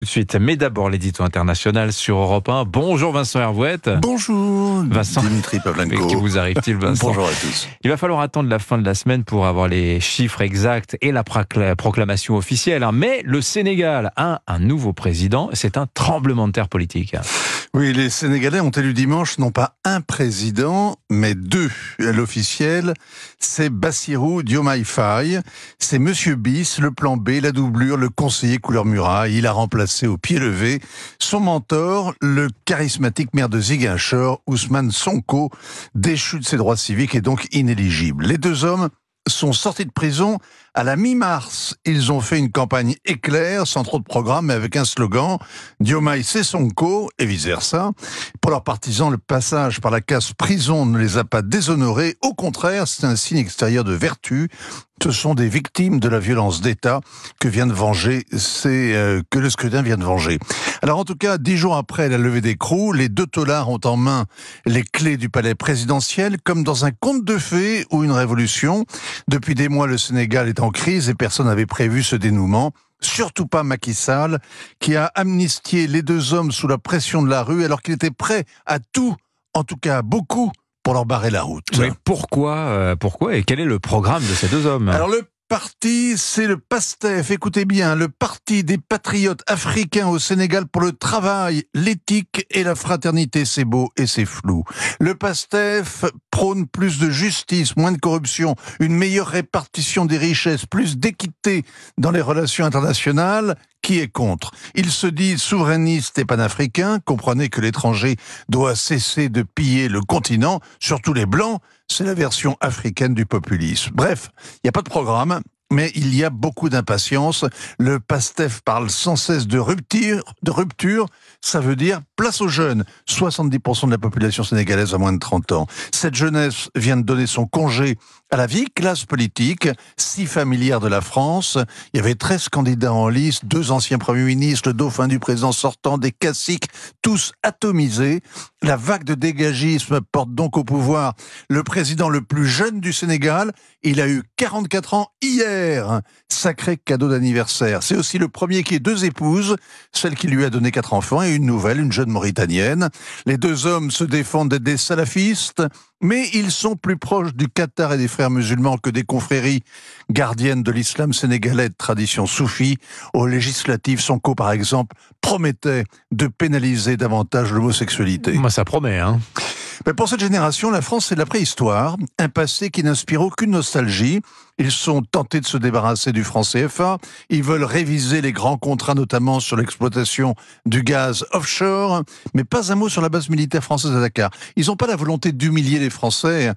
Tout de suite, mais d'abord l'édito international sur Europe 1. Bonjour Vincent Hervouette. Bonjour Vincent. Dimitri Pavlenko. Qui vous arrive-t-il, Vincent? Bonjour à tous. Il va falloir attendre la fin de la semaine pour avoir les chiffres exacts et la proclamation officielle. Mais le Sénégal a un nouveau président. C'est un tremblement de terre politique. Oui, les Sénégalais ont élu dimanche non pas un président, mais deux. L'officiel, c'est Bassirou Diomaye Faye. C'est Monsieur Bis, le plan B, la doublure, le conseiller couleur muraille. Il a remplacé au pied levé son mentor, le charismatique maire de Ziguinchor, Ousmane Sonko, déchu de ses droits civiques et donc inéligible. Les deux hommes sont sortis de prison à la mi-mars. Ils ont fait une campagne éclair, sans trop de programme, mais avec un slogan « Diomaye c'est Sonko » et vice-versa. Pour leurs partisans, le passage par la case prison ne les a pas déshonorés. Au contraire, c'est un signe extérieur de vertu. Ce sont des victimes de la violence d'État que le scrutin vient de venger. Alors en tout cas, 10 jours après la levée d'écrou, les deux taulards ont en main les clés du palais présidentiel, comme dans un conte de fées ou une révolution. Depuis des mois, le Sénégal est en crise et personne n'avait prévu ce dénouement. Surtout pas Macky Sall, qui a amnistié les deux hommes sous la pression de la rue alors qu'il était prêt à tout, en tout cas à beaucoup, pour leur barrer la route. Mais pourquoi et quel est le programme de ces deux hommes? Alors le parti, c'est le PASTEF, écoutez bien, le Parti des patriotes africains au Sénégal pour le travail, l'éthique et la fraternité. C'est beau et c'est flou. Le PASTEF prône plus de justice, moins de corruption, une meilleure répartition des richesses, plus d'équité dans les relations internationales. Qui est contre? Il se dit souverainiste et panafricain. Comprenez que l'étranger doit cesser de piller le continent, surtout les Blancs. C'est la version africaine du populisme. Bref, il n'y a pas de programme, mais il y a beaucoup d'impatience. Le PASTEF parle sans cesse de rupture. Ça veut dire place aux jeunes. 70% de la population sénégalaise a moins de 30 ans. Cette jeunesse vient de donner son congé à la vieille classe politique, 6 familières de la France. Il y avait 13 candidats en lice, 2 anciens premiers ministres, le dauphin du président sortant, des caciques, tous atomisés. La vague de dégagisme porte donc au pouvoir le président le plus jeune du Sénégal. Il a eu 44 ans hier. Sacré cadeau d'anniversaire. C'est aussi le premier qui ait 2 épouses, celle qui lui a donné 4 enfants et une nouvelle, une jeune Mauritanienne. Les deux hommes se défendent d'être des salafistes, mais ils sont plus proches du Qatar et des frères musulmans que des confréries gardiennes de l'islam sénégalais de tradition soufie. Aux législatives, Sonko, par exemple, promettait de pénaliser davantage l'homosexualité. Moi, ça promet, hein. Mais pour cette génération, la France, c'est de la préhistoire, un passé qui n'inspire aucune nostalgie. Ils sont tentés de se débarrasser du franc CFA, ils veulent réviser les grands contrats, notamment sur l'exploitation du gaz offshore, mais pas un mot sur la base militaire française à Dakar. Ils n'ont pas la volonté d'humilier les Français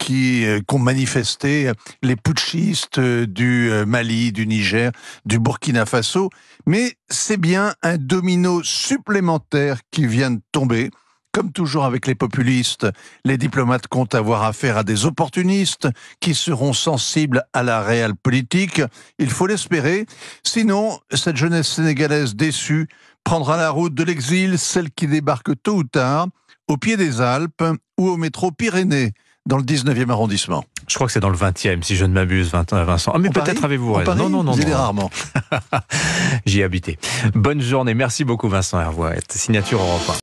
qui ont manifesté, les putschistes du Mali, du Niger, du Burkina Faso, mais c'est bien un domino supplémentaire qui vient de tomber. Comme toujours avec les populistes, les diplomates comptent avoir affaire à des opportunistes qui seront sensibles à la réelle politique. Il faut l'espérer. Sinon, cette jeunesse sénégalaise déçue prendra la route de l'exil, celle qui débarque tôt ou tard, au pied des Alpes ou au métro Pyrénées, dans le 19e arrondissement. Je crois que c'est dans le 20e, si je ne m'abuse, Vincent. Ah, mais peut-être avez-vous raison. Non. J'y vais rarement. J'y ai habité. Bonne journée. Merci beaucoup, Vincent Hervouette. Signature Europe 1.